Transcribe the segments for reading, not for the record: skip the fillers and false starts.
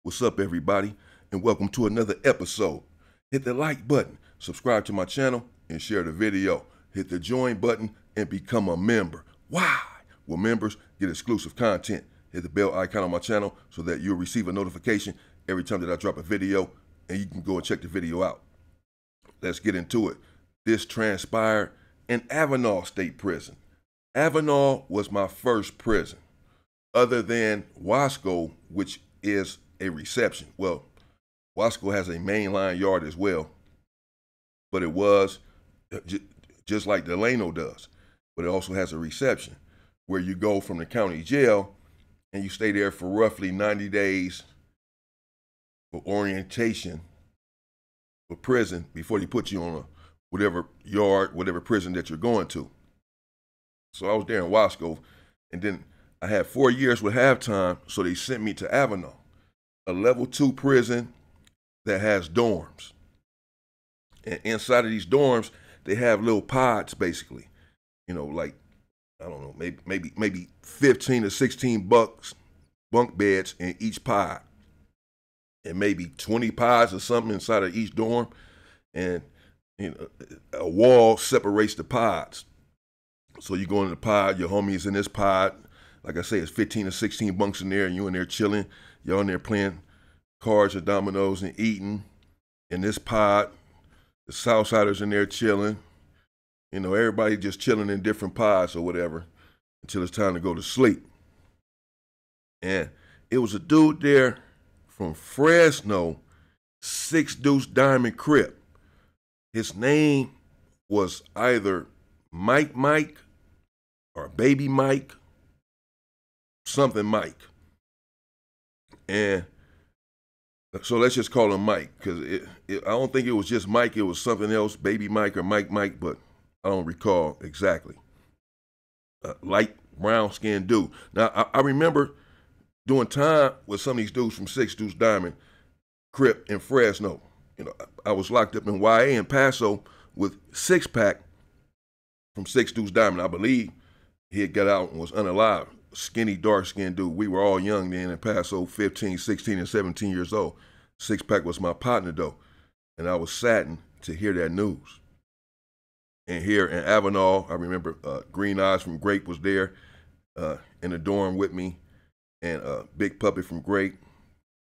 What's up, everybody, and welcome to another episode. Hit the like button, subscribe to my channel, and share the video. Hit the join button and become a member. Why? Well, members get exclusive content. Hit the bell icon on my channel so that you'll receive a notification every time that I drop a video, and you can go and check the video out. Let's get into it. This transpired in Avenal State Prison. Avenal was my first prison, other than Wasco, which is a reception. Well, Wasco has a mainline yard as well, but it was just like Delano does, but it also has a reception where you go from the county jail and you stay there for roughly 90 days for orientation for prison before they put you on a whatever yard, whatever prison that you're going to. So I was there in Wasco, and then I had 4 years with halftime, so they sent me to Avenal, a level 2 prison that has dorms. And inside of these dorms, they have little pods, basically. You know, like, I don't know, maybe 15 to 16 bunk beds in each pod. And maybe 20 pods or something inside of each dorm. And you know, a wall separates the pods. So you go in the pod, your homies in this pod. Like I say, it's 15 or 16 bunks in there, and you in there chilling. Y'all in there playing cards or dominoes and eating. In this pod, the Southsiders in there chilling. You know, everybody just chilling in different pods or whatever until it's time to go to sleep. And it was a dude there from Fresno, 6 Deuce Diamond Crip. His name was either Mike or Baby Mike, something Mike. And so let's just call him Mike, because I don't think it was just Mike, it was something else, Baby Mike or Mike, but I don't recall exactly. Light brown skinned dude. Now, I remember doing time with some of these dudes from 6 Deuce Diamond Crip in Fresno. You know, I was locked up in YA in Paso with 6-pack from 6 Deuce Diamond. I believe he had got out and was unalive. Skinny, dark-skinned dude. We were all young then in Paso, 15, 16, and 17 years old. 6-pack was my partner, though. And I was saddened to hear that news. And here in Avenal, I remember Green Eyes from Grape was there in the dorm with me. And Big Puppy from Grape,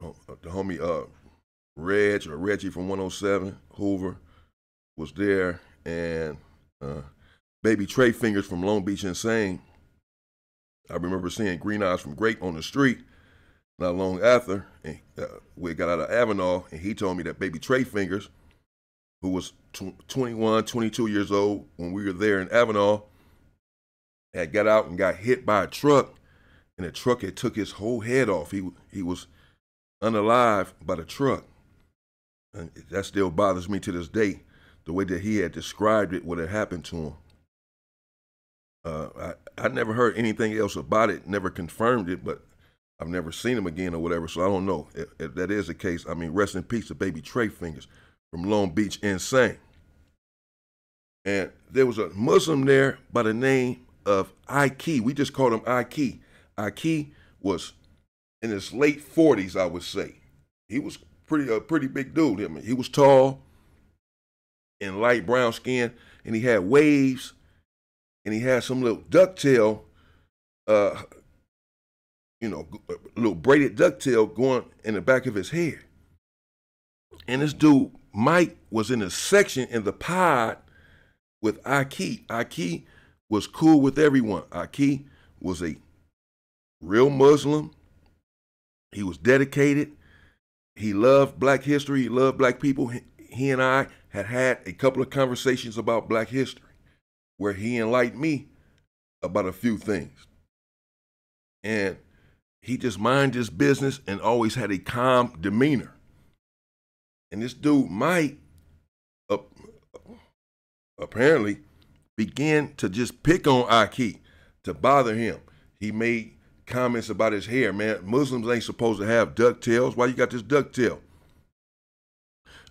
the homie Reggie from 107, Hoover, was there. And Baby Trey Fingers from Long Beach Insane. I remember seeing Green Eyes from Grape on the street not long after, and we got out of Avenal, and he told me that Baby Trey Fingers, who was 21, 22 years old when we were there in Avenal, had got out and got hit by a truck, and the truck had took his whole head off. He was unalive by the truck. And that still bothers me to this day, the way that he had described it, what had happened to him. I never heard anything else about it, never confirmed it, but I've never seen him again or whatever, so I don't know. If that is the case, I mean, rest in peace to Baby Trey Fingers from Long Beach Insane. And there was a Muslim there by the name of Ike. We just called him Ike. Ike was in his late 40s, I would say. He was a pretty big dude. I mean, he was tall and light brown skin, and he had waves. And he had some little ducktail, little braided ducktail going in the back of his head. And this dude, Mike, was in a section in the pod with Ike. Ike was cool with everyone. Ike was a real Muslim. He was dedicated. He loved Black history. He loved Black people. He and I had a couple of conversations about Black history, where he enlightened me about a few things. And he just minded his business and always had a calm demeanor. And this dude, Mike, apparently began to just pick on Ike, to bother him. He made comments about his hair. Man, Muslims ain't supposed to have ducktails. Why you got this ducktail?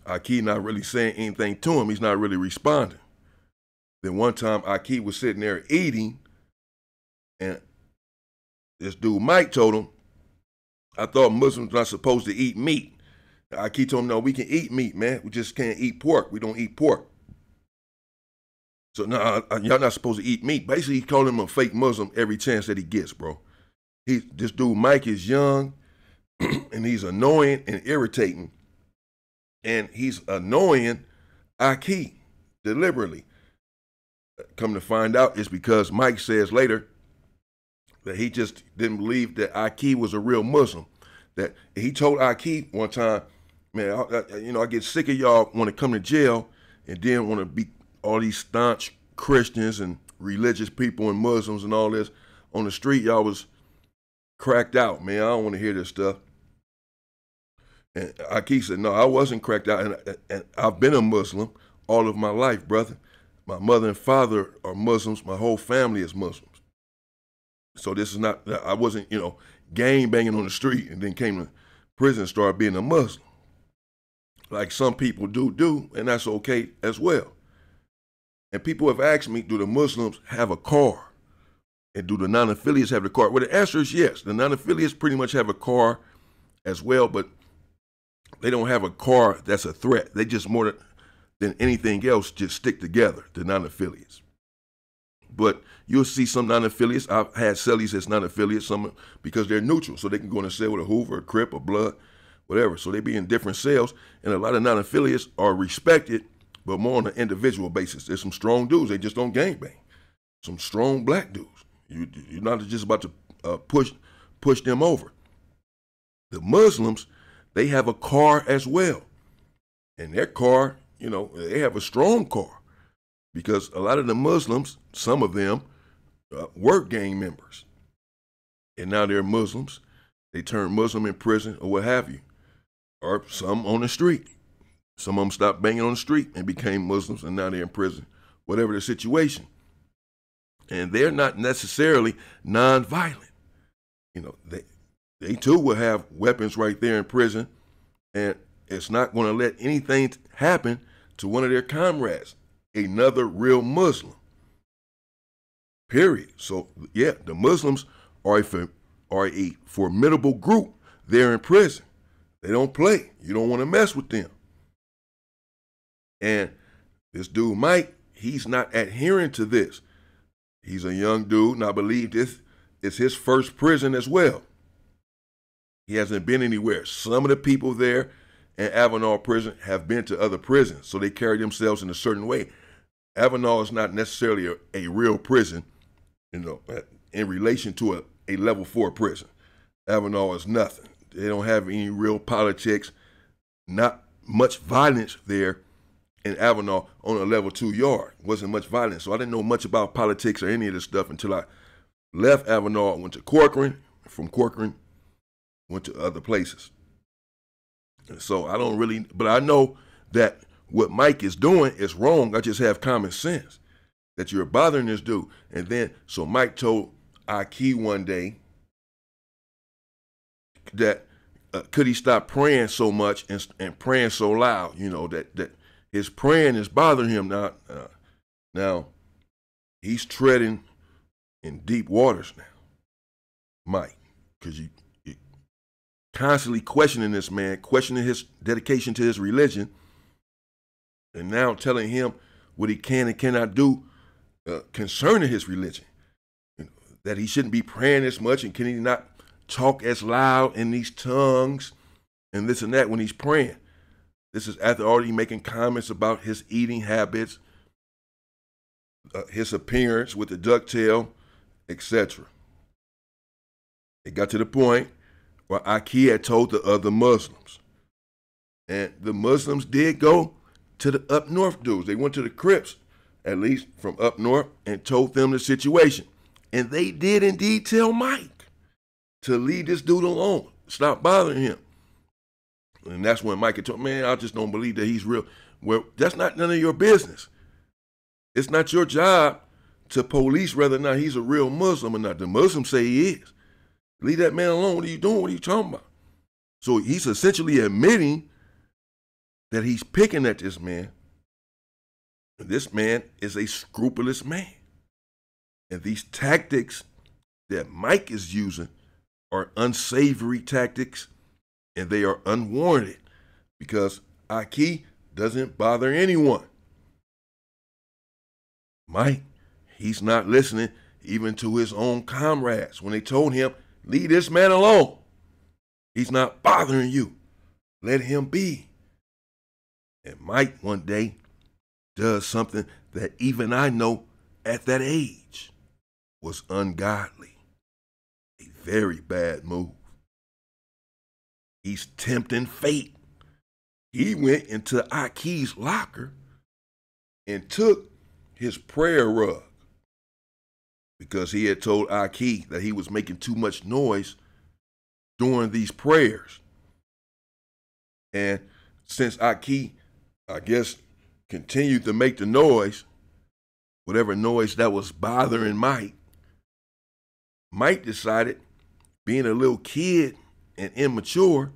Ike not really saying anything to him. He's not really responding. Then one time, Ike was sitting there eating, and this dude Mike told him, I thought Muslims not supposed to eat meat. I keep telling them, no, we can eat meat, man. We just can't eat pork. We don't eat pork. So no, y'all not supposed to eat meat. Basically, he called him a fake Muslim every chance that he gets, bro. This dude Mike is young, and he's annoying and irritating, and he's annoying Aki deliberately. Come to find out, it's because Mike says later that he just didn't believe that Aki was a real Muslim. That he told Aki one time, man, I get sick of y'all want to come to jail and then want to be all these staunch Christians and religious people and Muslims and all this on the street. Y'all was cracked out, man. I don't want to hear this stuff. And Aki said, no, I wasn't cracked out, and I've been a Muslim all of my life, brother. My mother and father are Muslims. My whole family is Muslims. So this is not, I wasn't, gang banging on the street and then came to prison and started being a Muslim. Like some people do, and that's okay as well. And people have asked me, do the Muslims have a car? And do the non-affiliates have the car? Well, the answer is yes. The non-affiliates pretty much have a car as well, but they don't have a car that's a threat. They just more than anything else just stick together, the non-affiliates. But you'll see some non-affiliates. I've had cellies as non-affiliates, some because they're neutral, so they can go in a cell with a Hoover, a Crip, a Blood, whatever. So they be in different cells, and a lot of non-affiliates are respected, but more on an individual basis. There's some strong dudes, they just don't gangbang. Some strong black dudes. You're not just about to push them over. The Muslims, they have a car as well. And their car, they have a strong car. Because a lot of the Muslims, some of them, were gang members. And now they're Muslims. They turned Muslim in prison or what have you. Or some on the street. Some of them stopped banging on the street and became Muslims, and now they're in prison. Whatever the situation. And they're not necessarily nonviolent. They too will have weapons right there in prison, and it's not going to let anything happen to one of their comrades, another real Muslim. Period. So yeah, the Muslims are a formidable group there in prison. They don't play. You don't want to mess with them. And this dude Mike, he's not adhering to this. He's a young dude, and I believe this is his first prison as well. He hasn't been anywhere. Some of the people there in Avenal prison have been to other prisons, so they carry themselves in a certain way. Avenal is not necessarily a real prison, in relation to a level 4 prison. Avenal is nothing. They don't have any real politics, not much violence there in Avenal on a level 2 yard. Wasn't much violence, so I didn't know much about politics or any of this stuff until I left Avenal, went to Corcoran. From Corcoran, went to other places. So I don't really, but I know that what Mike is doing is wrong. I just have common sense that you're bothering this dude. And then, so Mike told Aki one day that could he stop praying so much and praying so loud, that his praying is bothering him. Now, he's treading in deep waters now, Mike, because you constantly questioning this man, questioning his dedication to his religion, and now telling him what he can and cannot do concerning his religion. That he shouldn't be praying as much, and can he not talk as loud in these tongues and this and that when he's praying. This is after already making comments about his eating habits, his appearance with the ducktail, etc. It got to the point where Aki had told the other Muslims. And the Muslims did go to the up north dudes. They went to the Crips, at least from up north, and told them the situation. And they did indeed tell Mike to leave this dude alone. Stop bothering him. And that's when Mike had told, man, I just don't believe that he's real. Well, that's not none of your business. It's not your job to police whether or not he's a real Muslim or not. The Muslims say he is. Leave that man alone. What are you doing? What are you talking about? So he's essentially admitting that he's picking at this man. This man is a scrupulous man. And these tactics that Mike is using are unsavory tactics, and they are unwarranted because Aki doesn't bother anyone. Mike, he's not listening even to his own comrades when they told him, leave this man alone. He's not bothering you. Let him be. And Mike one day does something that even I know at that age was ungodly. A very bad move. He's tempting fate. He went into Aki's locker and took his prayer rug because he had told Aki that he was making too much noise during these prayers. And since Aki, I guess, continued to make the noise, whatever noise that was bothering Mike, Mike decided, being a little kid and immature,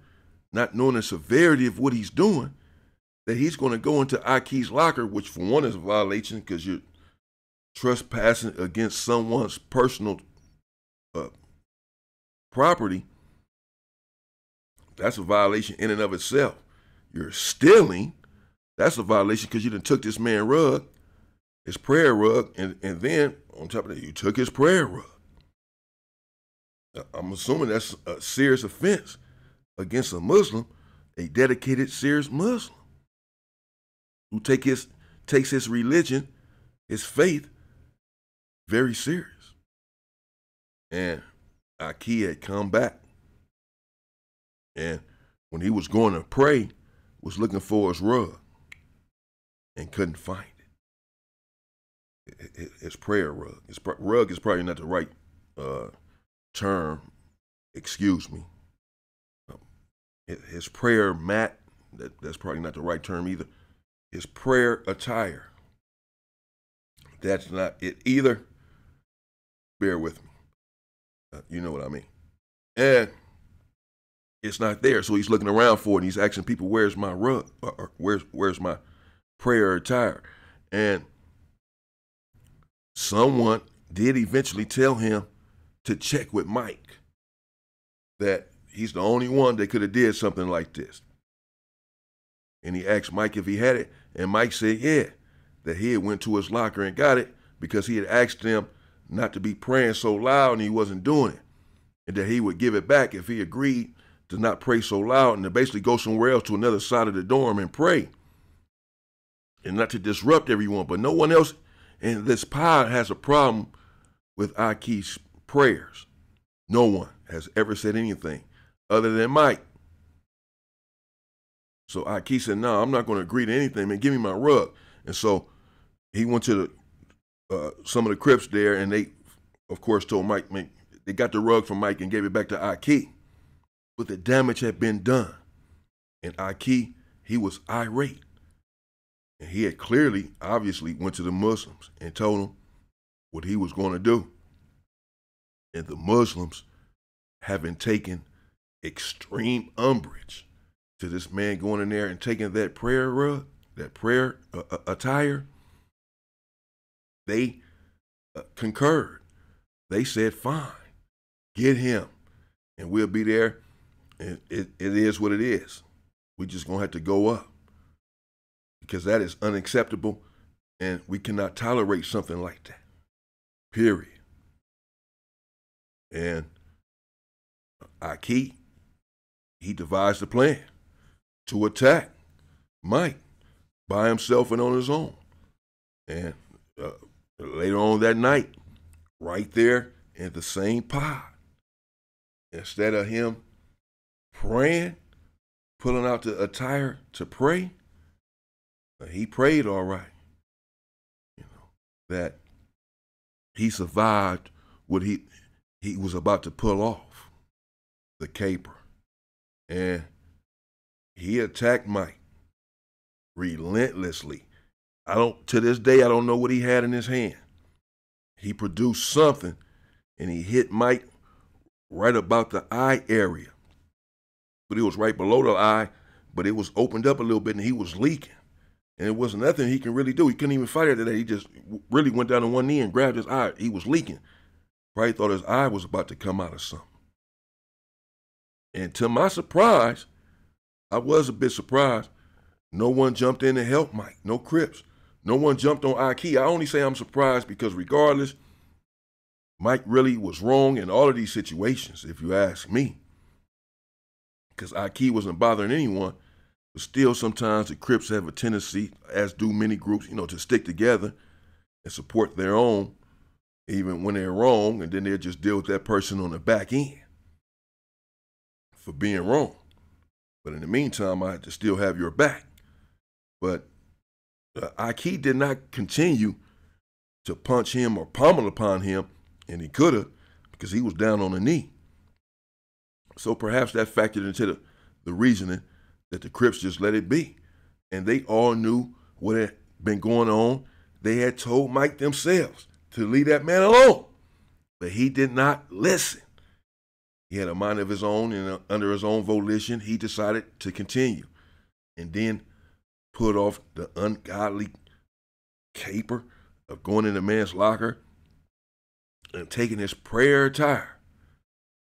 not knowing the severity of what he's doing, that he's going to go into Aki's locker, which for one is a violation because you're trespassing against someone's personal property. That's a violation in and of itself. You're stealing. That's a violation because you done took this man's rug, his prayer rug, and then on top of that, you took his prayer rug. I'm assuming that's a serious offense against a Muslim, a dedicated, serious Muslim who takes his religion, his faith, very serious. And Aki had come back, and when he was going to pray, was looking for his rug and couldn't find it. His prayer rug. His rug is probably not the right term. Excuse me. His prayer mat. That's probably not the right term either. His prayer attire. That's not it either. Bear with me. You know what I mean. And it's not there, so he's looking around for it, and he's asking people, where's my rug? Or where's my prayer attire? And someone did eventually tell him to check with Mike, that he's the only one that could have did something like this. And he asked Mike if he had it, and Mike said, yeah, that he had went to his locker and got it because he had asked them not to be praying so loud and he wasn't doing it, and that he would give it back if he agreed to not pray so loud and to basically go somewhere else to another side of the dorm and pray and not to disrupt everyone. But no one else in this pod has a problem with Aki's prayers. No one has ever said anything other than Mike. So Aki said, no, I'm not going to agree to anything, man. Give me my rug. And so he went to some of the Crips there, and they, of course, told Mike, man, they got the rug from Mike and gave it back to Aki. But the damage had been done. And Aki, he was irate. And he had clearly, obviously, went to the Muslims and told them what he was going to do. And the Muslims, having taken extreme umbrage to this man going in there and taking that prayer rug, that prayer attire, they concurred. They said, fine, get him, and we'll be there. And it is what it is. We're just going to have to go up because that is unacceptable, and we cannot tolerate something like that, period. And Aki, he devised a plan to attack Mike by himself and on his own. And later on that night, right there in the same pod, instead of him praying, pulling out the attire to pray, he prayed all right. You know, that he survived what he was about to pull off, the caper. And he attacked Mike relentlessly. To this day, I don't know what he had in his hand. He produced something, and he hit Mike right about the eye area. But it was right below the eye, but it was opened up a little bit, and he was leaking. And it was nothing he can really do. He couldn't even fight after that. He just really went down on one knee and grabbed his eye. He was leaking. Probably thought his eye was about to come out of something. And to my surprise, I was a bit surprised, no one jumped in to help Mike. No Crips. No one jumped on Ike. I only say I'm surprised because regardless, Mike really was wrong in all of these situations, if you ask me. Because Ike wasn't bothering anyone. But still, sometimes the Crips have a tendency, as do many groups, to stick together and support their own, even when they're wrong, and then they'll just deal with that person on the back end for being wrong. But in the meantime, I had to still have your back. But Ike did not continue to punch him or pommel upon him, and he could have, because he was down on the knee. So perhaps that factored into the reasoning that the Crips just let it be. And they all knew what had been going on. They had told Mike themselves to leave that man alone. But he did not listen. He had a mind of his own, and under his own volition, he decided to continue. And then put off the ungodly caper of going in the man's locker and taking his prayer attire.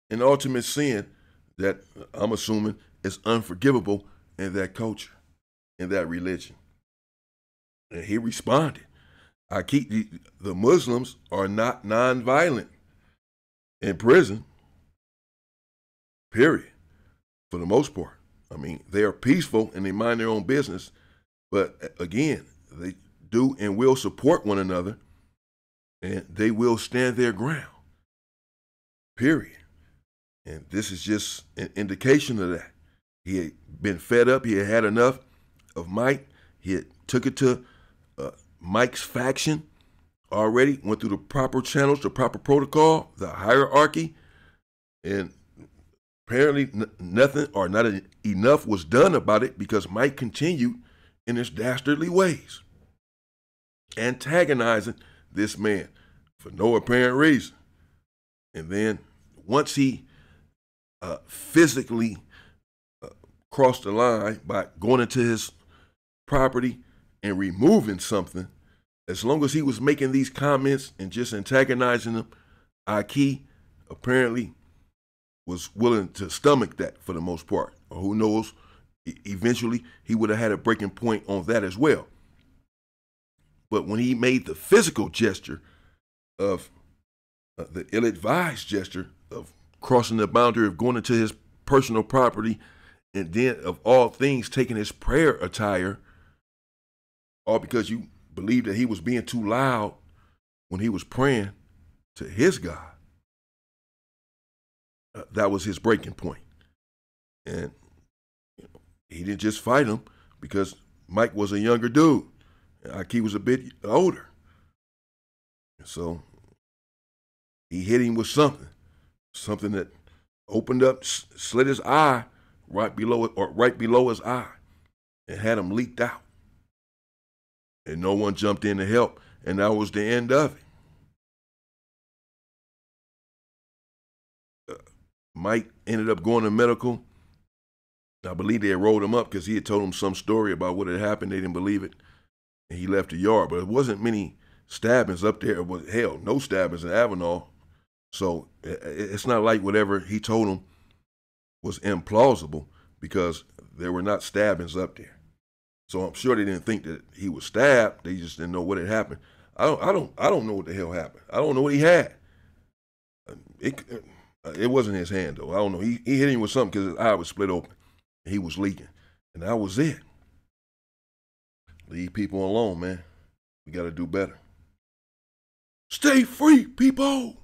An ultimate sin that I'm assuming is unforgivable in that culture, in that religion. And he responded. The Muslims are not nonviolent in prison, period, for the most part. I mean, they are peaceful and they mind their own business, but again, they do and will support one another, and they will stand their ground, period. And this is just an indication of that. He had been fed up. He had had enough of Mike. He had took it to Mike's faction already, went through the proper channels, the proper protocol, the hierarchy, and apparently nothing or not enough was done about it because Mike continued in his dastardly ways, antagonizing this man for no apparent reason. And then once he physically crossed the line by going into his property and removing something, as long as he was making these comments and just antagonizing them, Ike apparently was willing to stomach that for the most part. Or who knows, eventually he would have had a breaking point on that as well. But when he made the physical gesture of the ill-advised gesture of crossing the boundary of going into his personal property, and then of all things taking his prayer attire, all because you believed that he was being too loud when he was praying to his God. That was his breaking point. And he didn't just fight him because Mike was a younger dude. Ike was a bit older. So he hit him with something that opened up, slit his eye right below his eye, and had him leaked out. And no one jumped in to help, and that was the end of it. Mike ended up going to medical. I believe they rolled him up because he had told them some story about what had happened. They didn't believe it, and he left the yard. But it wasn't many stabbings up there. It was, hell, no stabbings in Avenal. So it's not like whatever he told them was implausible, because there were not stabbings up there. So I'm sure they didn't think that he was stabbed. They just didn't know what had happened. I don't know what the hell happened. I don't know what he had. It wasn't his hand though. I don't know. He hit him with something because his eye was split open. He was leaking, and that was it. Leave people alone, man. We got to do better. Stay free, people.